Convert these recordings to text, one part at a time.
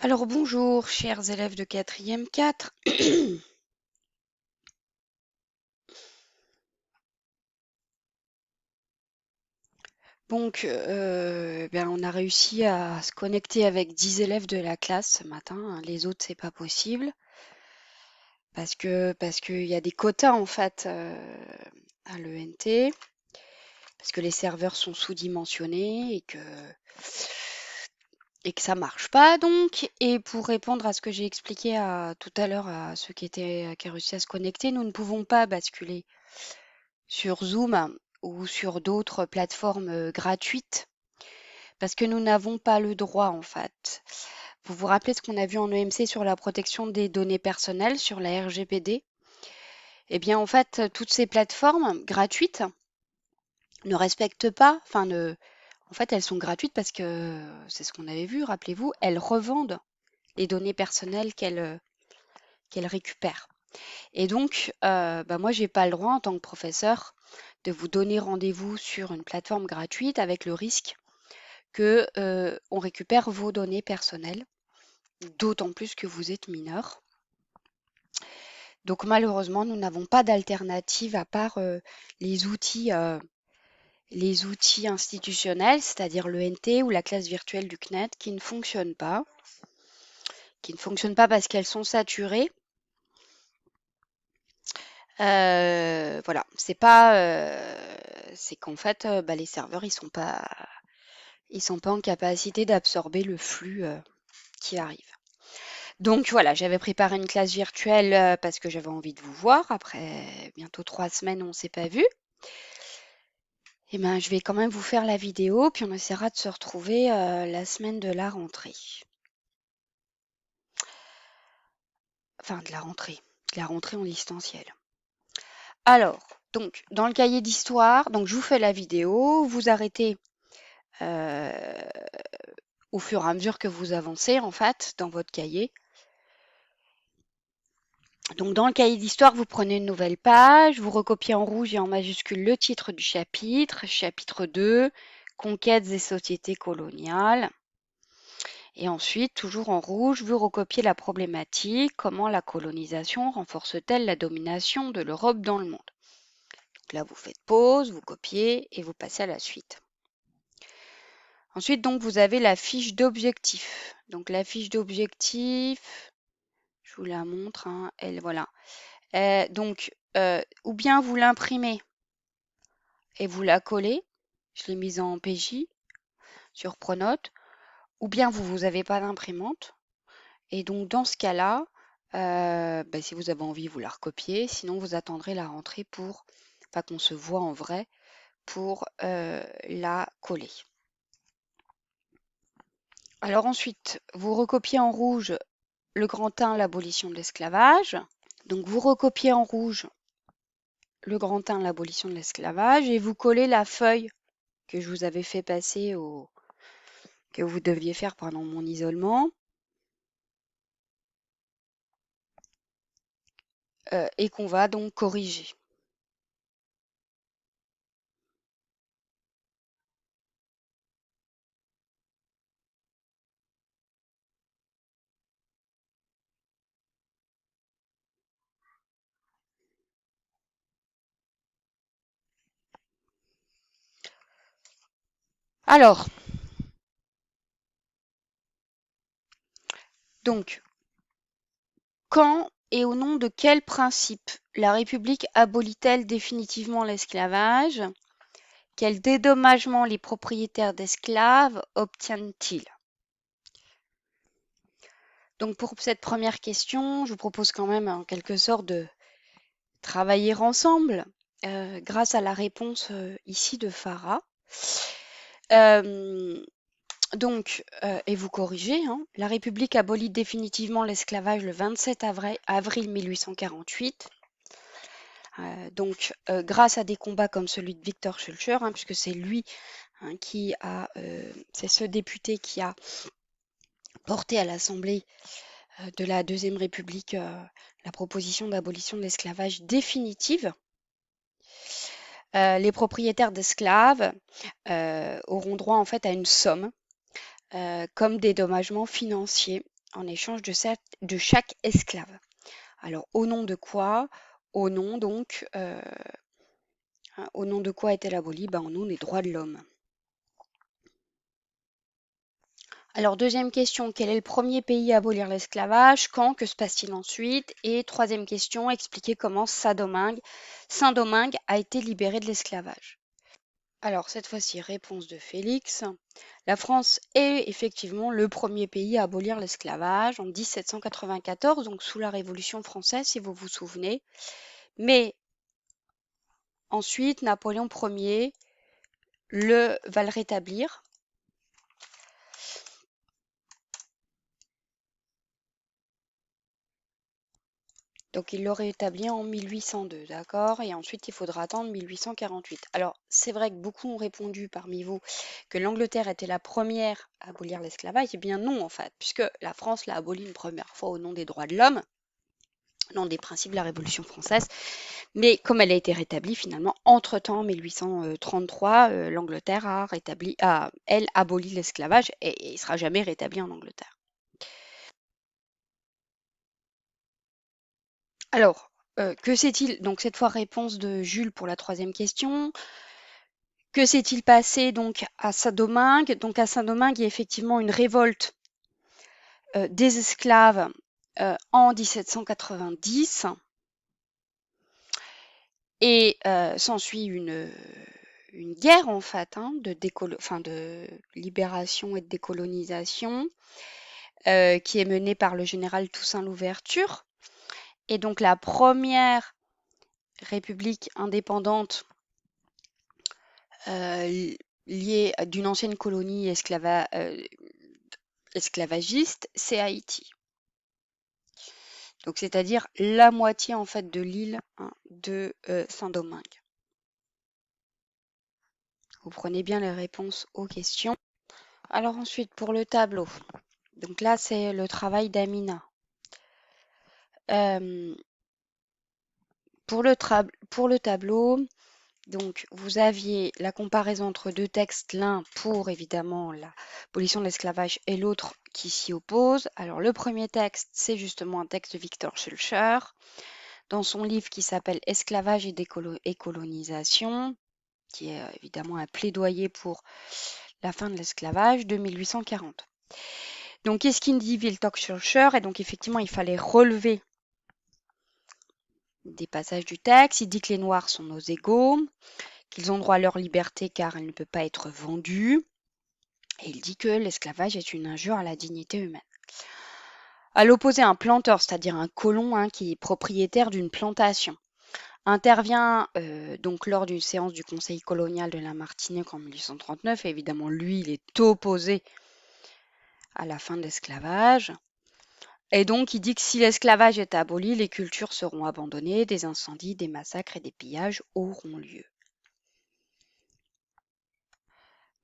Alors bonjour, chers élèves de 4e 4. Donc, on a réussi à se connecter avec 10 élèves de la classe ce matin. Les autres, c'est pas possible parce qu'il y a des quotas en fait à l'ENT, parce que les serveurs sont sous-dimensionnés et que ça marche pas donc. Et pour répondre à ce que j'ai expliqué tout à l'heure à ceux qui ont réussi à se connecter, nous ne pouvons pas basculer sur Zoom ou sur d'autres plateformes gratuites parce que nous n'avons pas le droit en fait. Vous vous rappelez ce qu'on a vu en EMC sur la protection des données personnelles, sur la RGPD? Eh bien en fait, toutes ces plateformes gratuites ne respectent pas, en fait elles sont gratuites parce que c'est ce qu'on avait vu, rappelez-vous, elles revendent les données personnelles qu'elles récupèrent. Et donc, moi, j'ai pas le droit en tant que professeur de vous donner rendez-vous sur une plateforme gratuite avec le risque que on récupère vos données personnelles, d'autant plus que vous êtes mineur. Donc malheureusement, nous n'avons pas d'alternative à part les outils institutionnels, c'est-à-dire le NT ou la classe virtuelle du CNED, qui ne fonctionnent pas parce qu'elles sont saturées. Voilà, c'est qu'en fait, les serveurs, ils sont pas en capacité d'absorber le flux qui arrive. Donc voilà, j'avais préparé une classe virtuelle parce que j'avais envie de vous voir. Après bientôt 3 semaines, on ne s'est pas vu. Et ben, je vais quand même vous faire la vidéo, puis on essaiera de se retrouver la semaine de la rentrée. Enfin, de la rentrée en distanciel. Alors, donc, dans le cahier d'histoire, donc je vous fais la vidéo, vous arrêtez euh, au fur et à mesure que vous avancez, en fait, dans votre cahier. Donc, dans le cahier d'histoire, vous prenez une nouvelle page, vous recopiez en rouge et en majuscule le titre du chapitre, chapitre 2, Conquêtes et sociétés coloniales. Et ensuite, toujours en rouge, vous recopiez la problématique, comment la colonisation renforce-t-elle la domination de l'Europe dans le monde. Donc là, vous faites pause, vous copiez et vous passez à la suite. Ensuite, donc, vous avez la fiche d'objectif. Donc, la fiche d'objectif, je vous la montre, hein, voilà. Ou bien vous l'imprimez et vous la collez. Je l'ai mise en PJ sur Pronote. Ou bien vous n'avez pas d'imprimante. Et donc, dans ce cas-là, si vous avez envie, vous la recopiez. Sinon, vous attendrez la rentrée qu'on se voit en vrai, pour la coller. Alors ensuite, vous recopiez en rouge le grand 1, l'abolition de l'esclavage. Donc, vous recopiez en rouge le grand 1, l'abolition de l'esclavage, et vous collez la feuille que je vous avais fait passer que vous deviez faire pendant mon isolement, et qu'on va donc corriger. Alors, donc, quand et au nom de quel principe la République abolit-elle définitivement l'esclavage? Quel dédommagement les propriétaires d'esclaves obtiennent-ils? Donc pour cette première question, je vous propose quand même en quelque sorte de travailler ensemble grâce à la réponse ici de Farah. Euh, et vous corrigez, hein, la République abolit définitivement l'esclavage le 27 avril 1848. Grâce à des combats comme celui de Victor Schœlcher, hein, puisque c'est lui, hein, c'est ce député qui a porté à l'Assemblée de la Deuxième République la proposition d'abolition de l'esclavage définitive. Les propriétaires d'esclaves auront droit en fait à une somme comme dédommagement financier en échange de chaque esclave. Alors, au nom de quoi? Au nom donc, au nom de quoi est-elle abolie? Au nom des droits de l'homme. Alors, deuxième question, quel est le premier pays à abolir l'esclavage? Quand? Que se passe-t-il ensuite? Et troisième question, expliquer comment Saint-Domingue a été libéré de l'esclavage. Alors, cette fois-ci, réponse de Félix. La France est effectivement le premier pays à abolir l'esclavage en 1794, donc sous la Révolution française, si vous vous souvenez. Mais ensuite, Napoléon Ier va le rétablir. Donc, il l'aurait établi en 1802, d'accord? Et ensuite, il faudra attendre 1848. Alors, c'est vrai que beaucoup ont répondu parmi vous que l'Angleterre était la première à abolir l'esclavage. Eh bien non, en fait, puisque la France l'a aboli une première fois au nom des droits de l'homme, au nom des principes de la Révolution française. Mais comme elle a été rétablie, finalement, entre-temps, en 1833, l'Angleterre elle, aboli l'esclavage et il ne sera jamais rétabli en Angleterre. Alors, que s'est-il, donc cette fois réponse de Jules pour la troisième question. Que s'est-il passé donc à Saint-Domingue? Donc à Saint-Domingue, il y a effectivement une révolte des esclaves en 1790 et s'ensuit une guerre en fait de libération et de décolonisation qui est menée par le général Toussaint Louverture. Et donc la première république indépendante liée d'une ancienne colonie esclavagiste, c'est Haïti. Donc c'est-à-dire la moitié en fait de l'île de Saint-Domingue. Vous prenez bien les réponses aux questions. Alors ensuite pour le tableau. Donc là c'est le travail d'Amina. Pour le tableau, donc vous aviez la comparaison entre deux textes, l'un pour évidemment l'abolition de l'esclavage et l'autre qui s'y oppose. Alors le premier texte, c'est justement un texte de Victor Schœlcher dans son livre qui s'appelle Esclavage et colonisation, qui est évidemment un plaidoyer pour la fin de l'esclavage de 1840. Donc qu'est-ce qu'il dit Victor Schœlcher? Et donc effectivement il fallait relever des passages du texte. Il dit que les Noirs sont nos égaux, qu'ils ont droit à leur liberté car elle ne peut pas être vendue. Et il dit que l'esclavage est une injure à la dignité humaine. À l'opposé, un planteur, c'est-à-dire un colon qui est propriétaire d'une plantation, intervient donc lors d'une séance du Conseil colonial de la Martinique en 1839. Et évidemment, lui, il est opposé à la fin de l'esclavage. Et donc, il dit que si l'esclavage est aboli, les cultures seront abandonnées, des incendies, des massacres et des pillages auront lieu.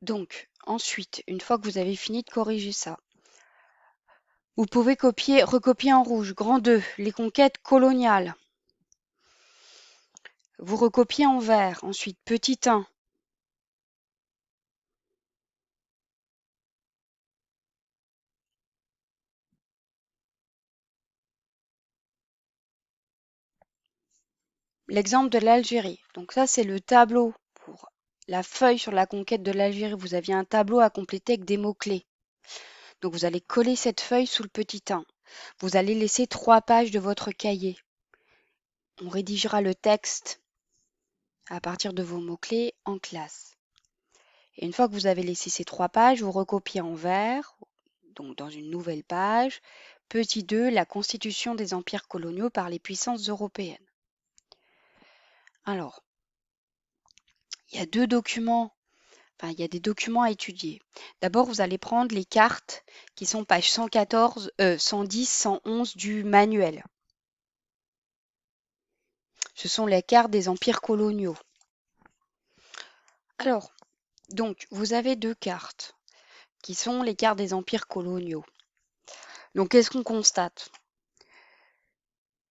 Donc, ensuite, une fois que vous avez fini de corriger ça, vous pouvez recopier en rouge, grand 2, les conquêtes coloniales. Vous recopiez en vert, ensuite petit 1. L'exemple de l'Algérie. Donc ça, c'est le tableau pour la feuille sur la conquête de l'Algérie. Vous aviez un tableau à compléter avec des mots-clés. Donc vous allez coller cette feuille sous le petit 1. Vous allez laisser 3 pages de votre cahier. On rédigera le texte à partir de vos mots-clés en classe. Et une fois que vous avez laissé ces 3 pages, vous recopiez en vert, donc dans une nouvelle page, petit 2, la constitution des empires coloniaux par les puissances européennes. Alors, il y a des documents à étudier. D'abord, vous allez prendre les cartes qui sont pages 114, 110, 111 du manuel. Ce sont les cartes des empires coloniaux. Alors, donc, vous avez 2 cartes qui sont les cartes des empires coloniaux. Donc, qu'est-ce qu'on constate?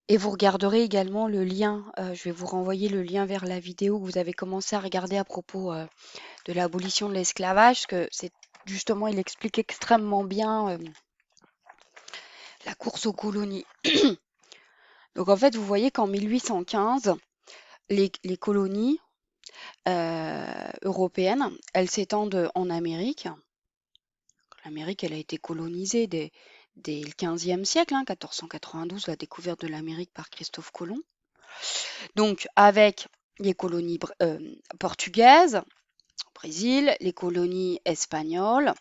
Et vous regarderez également le lien, je vais vous renvoyer le lien vers la vidéo que vous avez commencé à regarder à propos de l'abolition de l'esclavage, parce que c'est justement, il explique extrêmement bien la course aux colonies. Donc en fait, vous voyez qu'en 1815, les colonies européennes, elles s'étendent en Amérique. L'Amérique, elle a été colonisée dès le XVe siècle, 1492, la découverte de l'Amérique par Christophe Colomb. Donc avec les colonies portugaises au Brésil, les colonies espagnoles,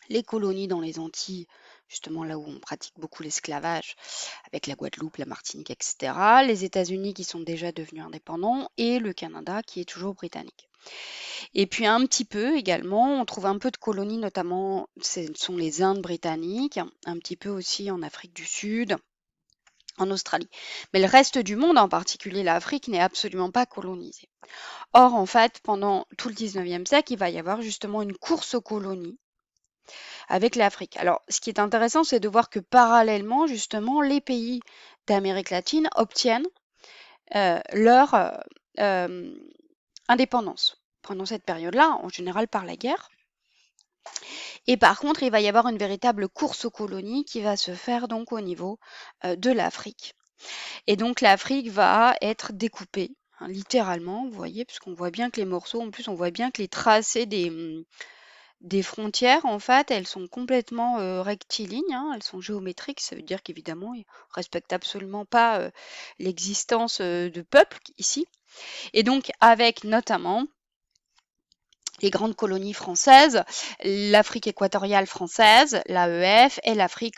les colonies dans les Antilles, justement là où on pratique beaucoup l'esclavage, avec la Guadeloupe, la Martinique, etc. Les États-Unis qui sont déjà devenus indépendants et le Canada qui est toujours britannique. Et puis un petit peu également, on trouve un peu de colonies, notamment ce sont les Indes britanniques, un petit peu aussi en Afrique du Sud, en Australie. Mais le reste du monde, en particulier l'Afrique, n'est absolument pas colonisé. Or, en fait, pendant tout le 19e siècle, il va y avoir justement une course aux colonies avec l'Afrique. Alors, ce qui est intéressant, c'est de voir que parallèlement, justement, les pays d'Amérique latine obtiennent leur euh, indépendance pendant cette période-là, en général par la guerre. Et par contre, il va y avoir une véritable course aux colonies qui va se faire donc au niveau de l'Afrique. Et donc l'Afrique va être découpée, littéralement, vous voyez, puisqu'on voit bien que les morceaux, en plus, on voit bien que les tracés des frontières, en fait, elles sont complètement rectilignes, elles sont géométriques, ça veut dire qu'évidemment, ils ne respectent absolument pas l'existence de peuples ici. Et donc, avec notamment les grandes colonies françaises, l'Afrique équatoriale française, l'AEF, et l'Afrique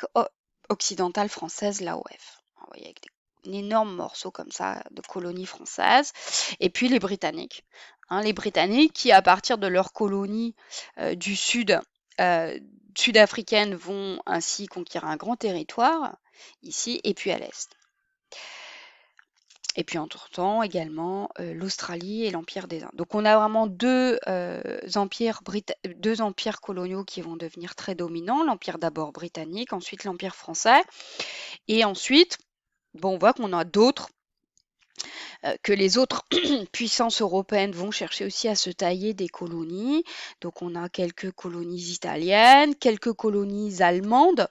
occidentale française, l'AOF. Vous voyez, avec un énorme morceau comme ça de colonies françaises. Et puis les Britanniques. Les Britanniques qui, à partir de leurs colonies du sud, sud-africaines, vont ainsi conquérir un grand territoire, ici, et puis à l'est. Et puis entre-temps également l'Australie et l'Empire des Indes. Donc on a vraiment deux empires coloniaux qui vont devenir très dominants. L'Empire d'abord britannique, ensuite l'Empire français. Et ensuite, on voit qu'on a d'autres, que les autres puissances européennes vont chercher aussi à se tailler des colonies. Donc on a quelques colonies italiennes, quelques colonies allemandes.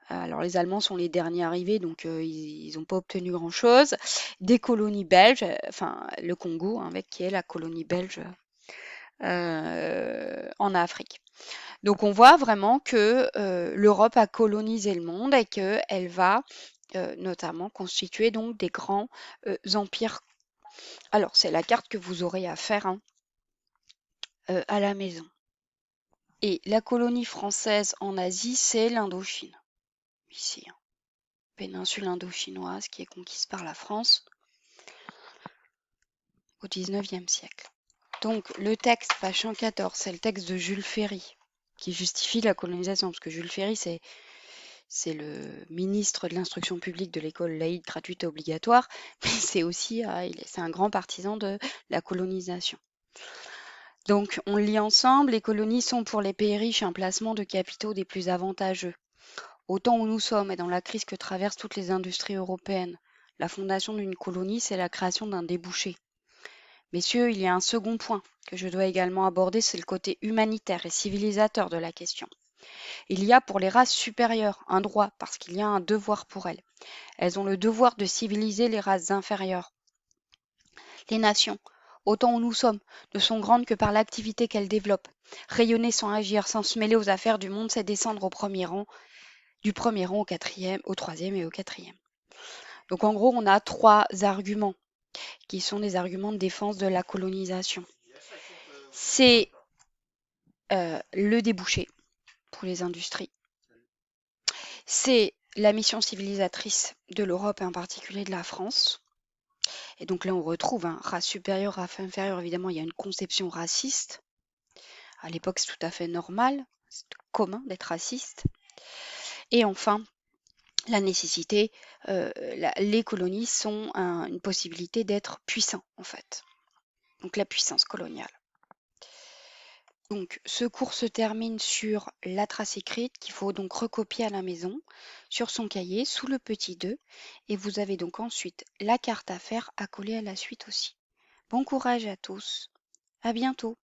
Alors les Allemands sont les derniers arrivés, donc ils n'ont pas obtenu grand-chose. Des colonies belges, enfin le Congo, qui est la colonie belge en Afrique. Donc on voit vraiment que l'Europe a colonisé le monde et qu'elle va notamment constituer donc des grands empires. Alors c'est la carte que vous aurez à faire à la maison. Et la colonie française en Asie, c'est l'Indochine, ici. Péninsule indo-chinoise qui est conquise par la France au XIXe siècle. Donc le texte, page 114, c'est le texte de Jules Ferry qui justifie la colonisation, parce que Jules Ferry, c'est le ministre de l'instruction publique de l'école laïque gratuite et obligatoire, mais c'est aussi c'est un grand partisan de la colonisation. Donc on lit ensemble, les colonies sont pour les pays riches un placement de capitaux des plus avantageux. Au temps où nous sommes et dans la crise que traversent toutes les industries européennes, la fondation d'une colonie, c'est la création d'un débouché. Messieurs, il y a un second point que je dois également aborder, c'est le côté humanitaire et civilisateur de la question. Il y a pour les races supérieures un droit parce qu'il y a un devoir pour elles. Elles ont le devoir de civiliser les races inférieures. Les nations, au temps où nous sommes, ne sont grandes que par l'activité qu'elles développent. Rayonner sans agir, sans se mêler aux affaires du monde, c'est descendre au premier rang, du premier rang au quatrième, au troisième et au quatrième. Donc en gros, on a trois arguments qui sont des arguments de défense de la colonisation. C'est le débouché pour les industries. C'est la mission civilisatrice de l'Europe et en particulier de la France. Et donc là, on retrouve race supérieure, race inférieure. Évidemment, il y a une conception raciste. À l'époque, c'est tout à fait normal, c'est commun d'être raciste. Et enfin, la nécessité, les colonies sont une possibilité d'être puissants, en fait. Donc la puissance coloniale. Donc ce cours se termine sur la trace écrite qu'il faut donc recopier à la maison sur son cahier sous le petit 2 et vous avez donc ensuite la carte à faire à coller à la suite aussi. Bon courage à tous, à bientôt.